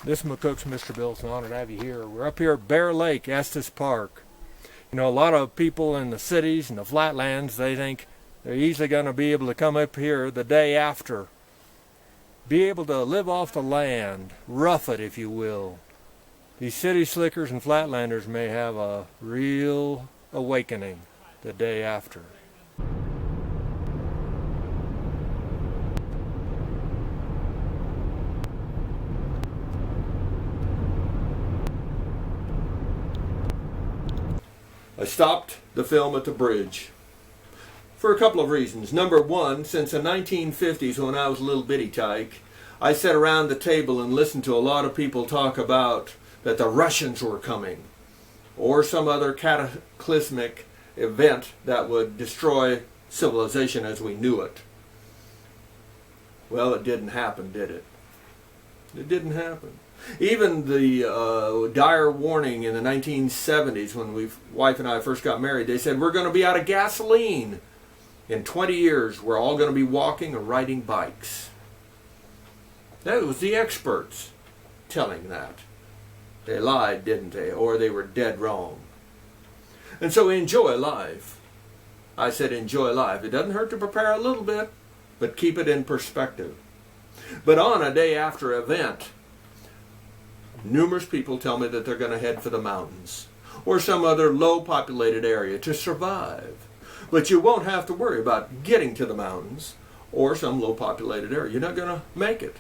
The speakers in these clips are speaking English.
This is McCook's Mr. Bill. It's an honor to have you here. We're up here at Bear Lake, Estes Park. You know, a lot of people in the cities and the flatlands, they think they're easily going to be able to come up here the day after. Be able to live off the land, rough it if you will. These city slickers and flatlanders may have a real awakening the day after. I stopped the film at the bridge for a couple of reasons. Number one, since the 1950s when I was a little bitty tyke, I sat around the table and listened to a lot of people talk about that the Russians were coming or some other cataclysmic event that would destroy civilization as we knew it. Well, it didn't happen, did it? It didn't happen. Even the dire warning in the 1970s when wife and I first got married, they said we're going to be out of gasoline. In 20 years, we're all going to be walking or riding bikes. That was the experts telling that. They lied, didn't they? Or they were dead wrong. And so enjoy life. I said enjoy life. It doesn't hurt to prepare a little bit, but keep it in perspective. But on a day after event, numerous people tell me that they're going to head for the mountains or some other low populated area to survive. But you won't have to worry about getting to the mountains or some low populated area. You're not going to make it.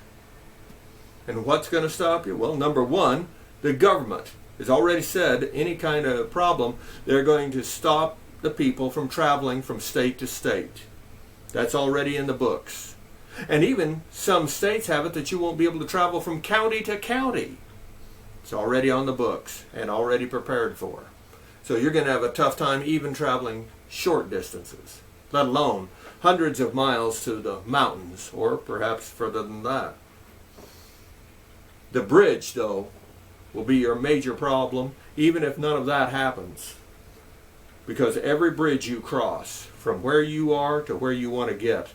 And what's going to stop you? Well, number one, the government has already said any kind of problem, they're going to stop the people from traveling from state to state. That's already in the books. And even some states have it that you won't be able to travel from county to county. It's already on the books and already prepared for. So you're going to have a tough time even traveling short distances, let alone hundreds of miles to the mountains, or perhaps further than that. The bridge, though, will be your major problem, even if none of that happens. Because every bridge you cross, from where you are to where you want to get,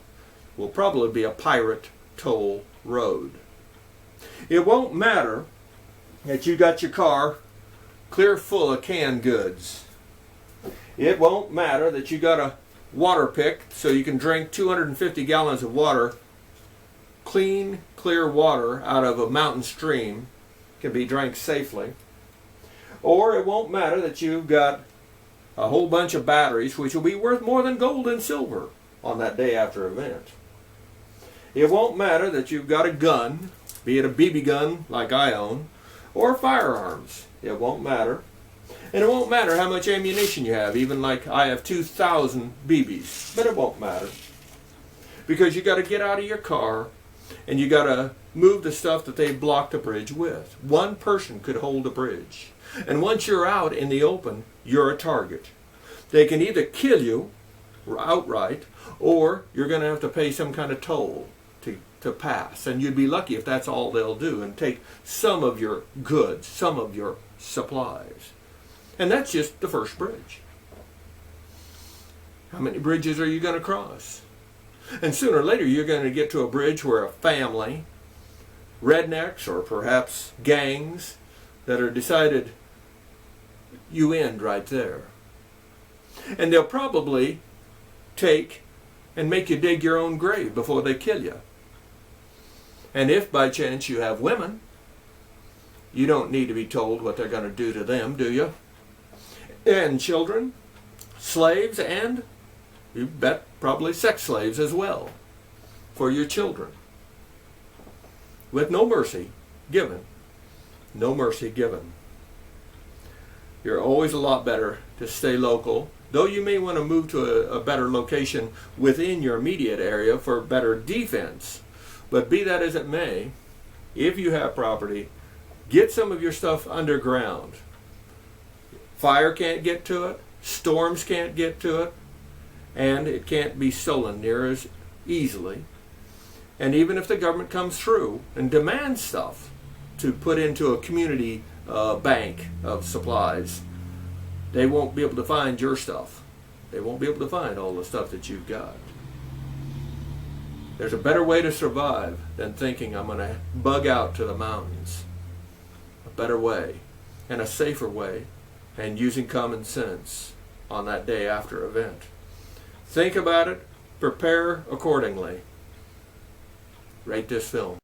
will probably be a pirate toll road. It won't matter that you got your car clear full of canned goods. It won't matter that you got a water pick so you can drink 250 gallons of water. Clean, clear water out of a mountain stream can be drank safely. Or it won't matter that you've got a whole bunch of batteries which will be worth more than gold and silver on that day after event. It won't matter that you've got a gun, be it a BB gun like I own, or firearms. It won't matter. And it won't matter how much ammunition you have, even like I have 2,000 BBs. But it won't matter. Because you got to get out of your car and you got to move the stuff that they blocked the bridge with. One person could hold a bridge. And once you're out in the open, you're a target. They can either kill you outright, or you're going to have to pay some kind of toll to pass. And you'd be lucky if that's all they'll do and take some of your goods, some of your supplies. And that's just the first bridge. How many bridges are you going to cross? And sooner or later you're going to get to a bridge where a family, rednecks or perhaps gangs that are decided, you end right there. And they'll probably take and make you dig your own grave before they kill you. And if by chance you have women, you don't need to be told what they're going to do to them, do you? And children, slaves, and you bet probably sex slaves as well for your children. With no mercy given. No mercy given. You're always a lot better to stay local, though you may want to move to a better location within your immediate area for better defense. But be that as it may, if you have property, get some of your stuff underground. Fire can't get to it, storms can't get to it, and it can't be stolen near as easily. And even if the government comes through and demands stuff to put into a community bank of supplies, they won't be able to find your stuff. They won't be able to find all the stuff that you've got. There's a better way to survive than thinking I'm going to bug out to the mountains. a better way and a safer way, and using common sense on that day after event. Think about it, prepare accordingly. Rate this film.